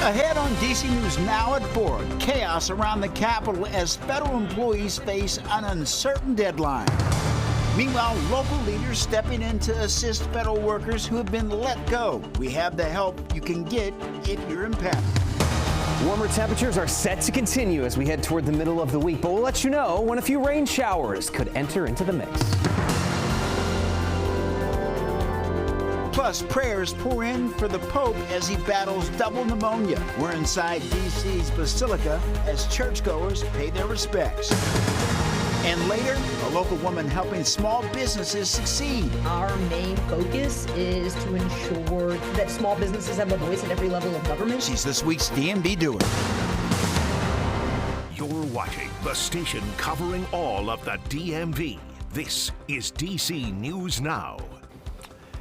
Ahead on DC News Now at 4, chaos around the Capitol as federal employees face an uncertain deadline. Meanwhile, local leaders stepping in to assist federal workers who have been let go. We have the help you can get if you're impacted. Warmer temperatures are set to continue as we head toward the middle of the week, but we'll let you know when a few rain showers could enter into the mix. Plus, prayers pour in for the Pope as he battles double pneumonia. We're inside DC's Basilica as churchgoers pay their respects. And later, a local woman helping small businesses succeed. Our main focus is to ensure that small businesses have a voice at every level of government. She's this week's DMV doer. You're watching the station covering all of the DMV. This is DC News Now.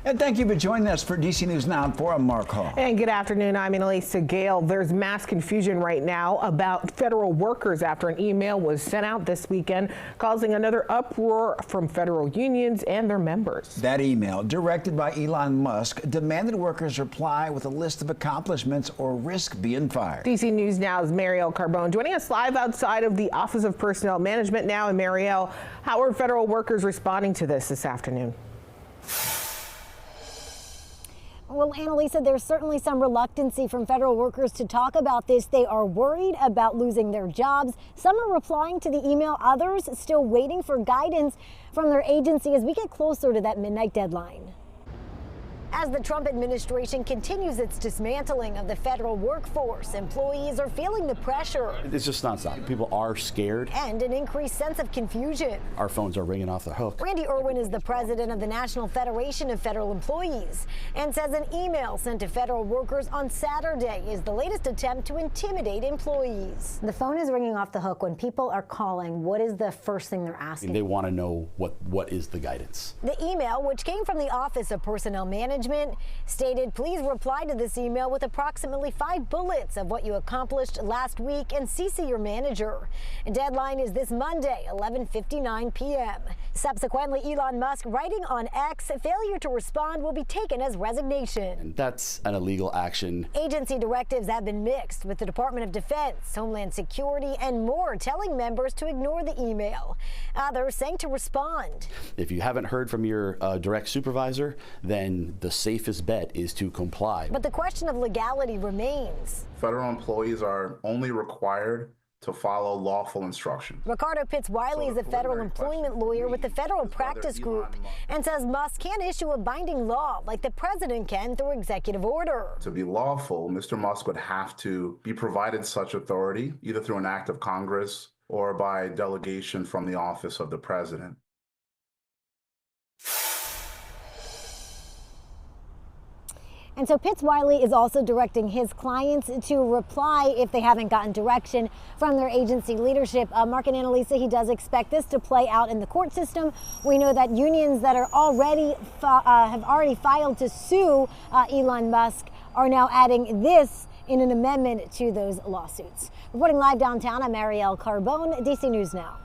And thank you for joining us for DC News Now for I'm Mark Hall. And good afternoon. I'm Annalisa Gale. There's mass confusion right now about federal workers after an email was sent out this weekend, causing another uproar from federal unions and their members. That email, directed by Elon Musk, demanded workers reply with a list of accomplishments or risk being fired. DC News Now's Marielle Carbone joining us live outside of the Office of Personnel Management now. And Marielle, how are federal workers responding to this afternoon? Well, Annalisa, there's certainly some reluctancy from federal workers to talk about this. They are worried about losing their jobs. Some are replying to the email, others still waiting for guidance from their agency as we get closer to that midnight deadline. As the Trump administration continues its dismantling of the federal workforce, employees are feeling the pressure. It's just nonstop. People are scared. And an increased sense of confusion. Our phones are ringing off the hook. Randy Irwin is the president of the National Federation of Federal Employees and says an email sent to federal workers on Saturday is the latest attempt to intimidate employees. The phone is ringing off the hook. When people are calling, what is the first thing they're asking? They want to know what is the guidance. The email, which came from the Office of Personnel Management, stated, please reply to this email with approximately 5 bullets of what you accomplished last week and CC your manager. The deadline is this Monday, 11:59 p.m. Subsequently, Elon Musk writing on X, failure to respond will be taken as resignation. And that's an illegal action. Agency directives have been mixed, with the Department of Defense, Homeland Security, and more telling members to ignore the email. Others saying to respond. If you haven't heard from your direct supervisor, then the safest bet is to comply. But the question of legality remains. Federal employees are only required to follow lawful instructions. Ricardo Pitts-Wiley is a federal employment lawyer with the Federal Practice Group and says Musk can't issue a binding law like the president can through executive order. To be lawful, Mr. Musk would have to be provided such authority either through an act of Congress or by delegation from the office of the president. And so Pitts-Wiley is also directing his clients to reply if they haven't gotten direction from their agency leadership. Mark and Annalisa, he does expect this to play out in the court system. We know that unions that are already have already filed to sue Elon Musk are now adding this in an amendment to those lawsuits. Reporting live downtown, I'm Marielle Carbone, DC News Now.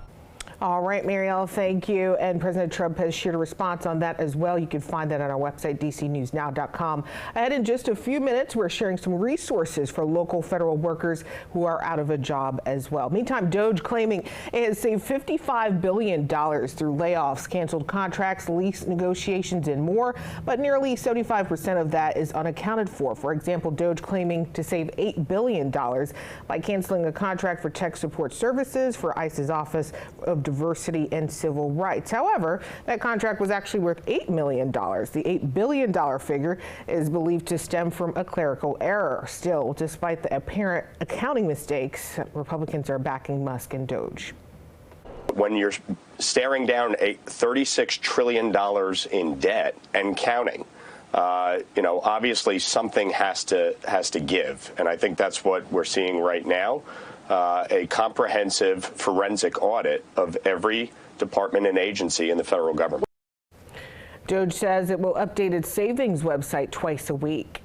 All right, Marielle, thank you. And President Trump has shared a response on that as well. You can find that on our website, dcnewsnow.com. Ahead in just a few minutes, we're sharing some resources for local federal workers who are out of a job as well. Meantime, DOGE claiming it has saved $55 billion through layoffs, canceled contracts, lease negotiations, and more. But nearly 75% of that is unaccounted for. For example, DOGE claiming to save $8 billion by canceling a contract for tech support services for ICE's Office of Diversity and Civil Rights. However, that contract was actually worth $8 million. The $8 billion figure is believed to stem from a clerical error. Still, despite the apparent accounting mistakes, Republicans are backing Musk and DOGE. When you're staring down $36 trillion in debt and counting, obviously something has to give. And I think that's what we're seeing right now. A comprehensive forensic audit of every department and agency in the federal government. DOGE says it will update its savings website twice a week.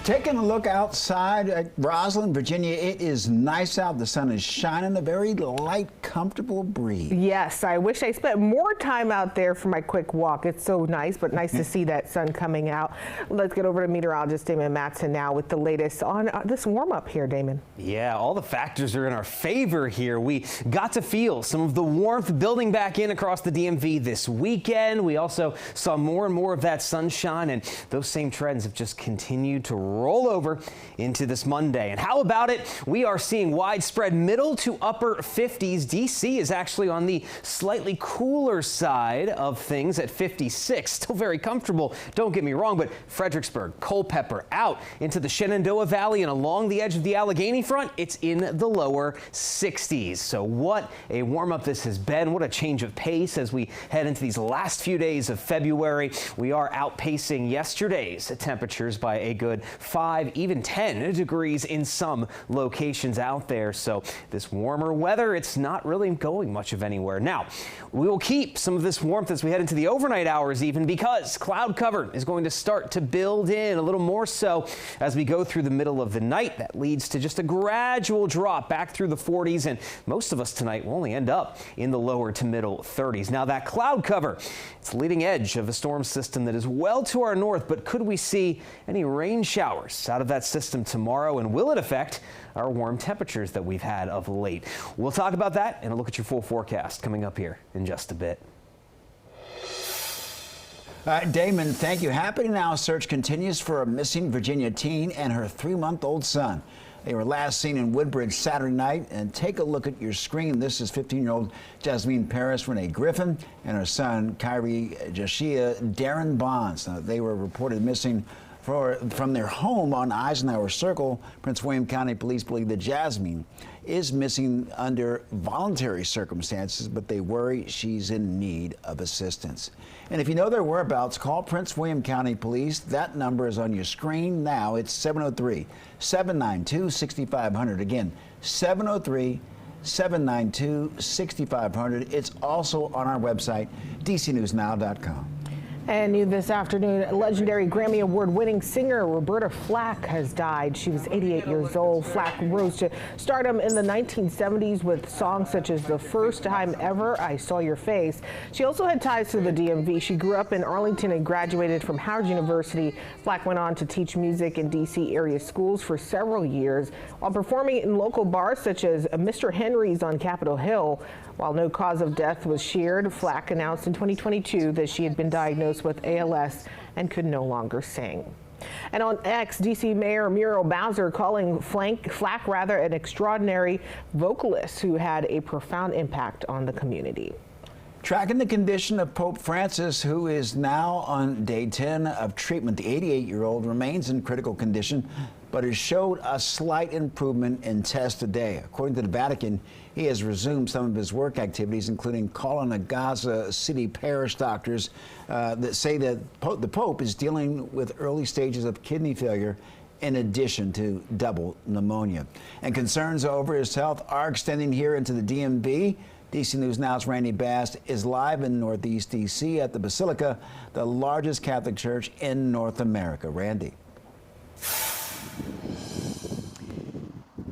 Taking a look outside at Roslyn, Virginia, it is nice out. The sun is shining, a very light, comfortable breeze. Yes, I wish I spent more time out there for my quick walk. It's so nice, but nice to see that sun coming out. Let's get over to meteorologist Damon Matson now with the latest on this warm up here, Damon. Yeah, all the factors are in our favor here. We got to feel some of the warmth building back in across the DMV this weekend. We also saw more and more of that sunshine, and those same trends have just continued to roll over into this Monday. And how about it? We are seeing widespread middle to upper 50s. DC is actually on the slightly cooler side of things at 56. Still very comfortable, don't get me wrong, but Fredericksburg, Culpeper, out into the Shenandoah Valley and along the edge of the Allegheny front, it's in the lower 60s. So what a warm up this has been. What a change of pace as we head into these last few days of February. We are outpacing yesterday's temperatures by a good 5, even 10 degrees in some locations out there. So this warmer weather, it's not really going much of anywhere. Now, we will keep some of this warmth as we head into the overnight hours even, because cloud cover is going to start to build in a little more so as we go through the middle of the night. That leads to just a gradual drop back through the 40s, and most of us tonight will only end up in the lower to middle 30s. Now that cloud cover, it's the leading edge of a storm system that is well to our north, but could we see any rain showers out of that system tomorrow, and will it affect our warm temperatures that we've had of late? We'll talk about that and a look at your full forecast coming up here in just a bit. Damon, thank you. Happening now, search continues for a missing Virginia teen and her 3-month-old son. They were last seen in Woodbridge Saturday night. And take a look at your screen. This is 15-year-old Jasmine Paris Renee Griffin and her son, Kyrie Jashia Darren Bonds. Now, they were reported missing from their home on Eisenhower Circle. Prince William County Police believe that Jasmine is missing under voluntary circumstances, but they worry she's in need of assistance. And if you know their whereabouts, call Prince William County Police. That number is on your screen now. It's 703-792-6500. Again, 703-792-6500. It's also on our website, dcnewsnow.com. And new this afternoon, legendary Grammy Award-winning singer Roberta Flack has died. She was 88 years old. Flack rose to stardom in the 1970s with songs such as The First Time Ever, I Saw Your Face. She also had ties to the DMV. She grew up in Arlington and graduated from Howard University. Flack went on to teach music in D.C. area schools for several years while performing in local bars such as Mr. Henry's on Capitol Hill. While no cause of death was shared, Flack announced in 2022 that she had been diagnosed with ALS and could no longer sing. And on X, D.C. Mayor Muriel Bowser calling Flack an extraordinary vocalist who had a profound impact on the community. Tracking the condition of Pope Francis, who is now on day 10 of treatment. The 88-year-old remains in critical condition, but has showed a slight improvement in tests today. According to the Vatican, he has resumed some of his work activities, including calling on Gaza City parish doctors that say that the Pope is dealing with early stages of kidney failure in addition to double pneumonia. And concerns over his health are extending here into the DMV. DC News Now's Randy Bast is live in Northeast DC at the Basilica, the largest Catholic church in North America. Randy.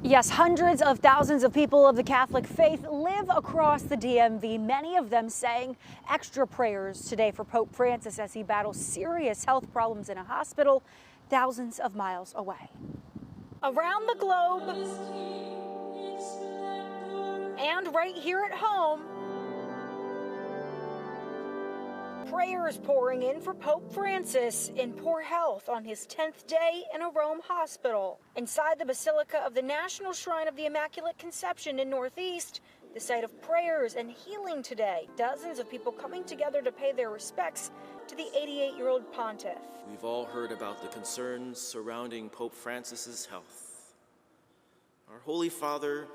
Yes, hundreds of thousands of people of the Catholic faith live across the DMV, many of them saying extra prayers today for Pope Francis as he battles serious health problems in a hospital thousands of miles away. Around the globe and right here at home, prayers pouring in for Pope Francis in poor health on his 10th day in a Rome hospital. Inside the Basilica of the National Shrine of the Immaculate Conception in Northeast, the site of prayers and healing today. Dozens of people coming together to pay their respects to the 88-year-old pontiff. We've all heard about the concerns surrounding Pope Francis's health. Our Holy Father,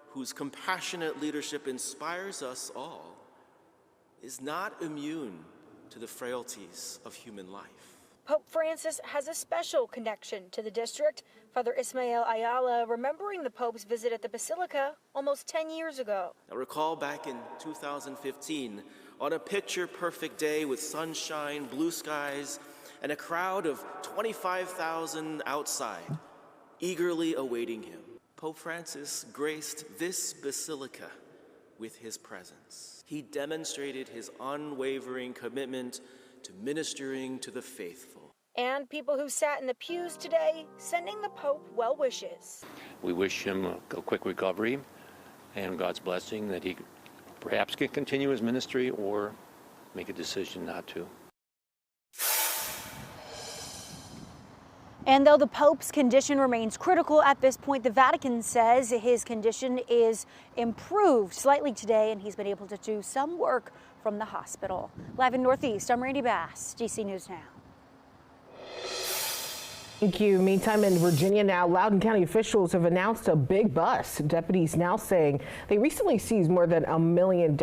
whose compassionate leadership inspires us all, is not immune to the frailties of human life. Pope Francis has a special connection to the district. Father Ismael Ayala remembering the Pope's visit at the Basilica almost 10 years ago. I recall back in 2015, on a picture-perfect day with sunshine, blue skies, and a crowd of 25,000 outside, eagerly awaiting him. Pope Francis graced this basilica with his presence. He demonstrated his unwavering commitment to ministering to the faithful. And people who sat in the pews today sending the Pope well wishes. We wish him a quick recovery and God's blessing that he perhaps can continue his ministry or make a decision not to. And though the Pope's condition remains critical at this point, the Vatican says his condition is improved slightly today and he's been able to do some work from the hospital. Live in Northeast, I'm Randy Bass, DC News Now. Thank you. Meantime, in Virginia now, Loudoun County officials have announced a big bust. Deputies now saying they recently seized more than $1 million in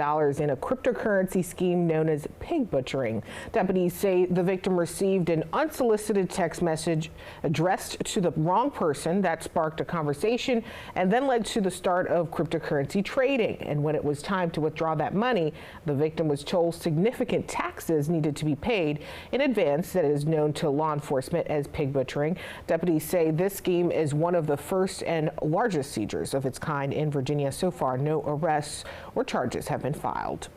a cryptocurrency scheme known as pig butchering. Deputies say the victim received an unsolicited text message addressed to the wrong person that sparked a conversation and then led to the start of cryptocurrency trading. And when it was time to withdraw that money, the victim was told significant taxes needed to be paid in advance. That is known to law enforcement as pig butchering. Deputies say this scheme is one of the first and largest seizures of its kind in Virginia. So far, no arrests or charges have been filed.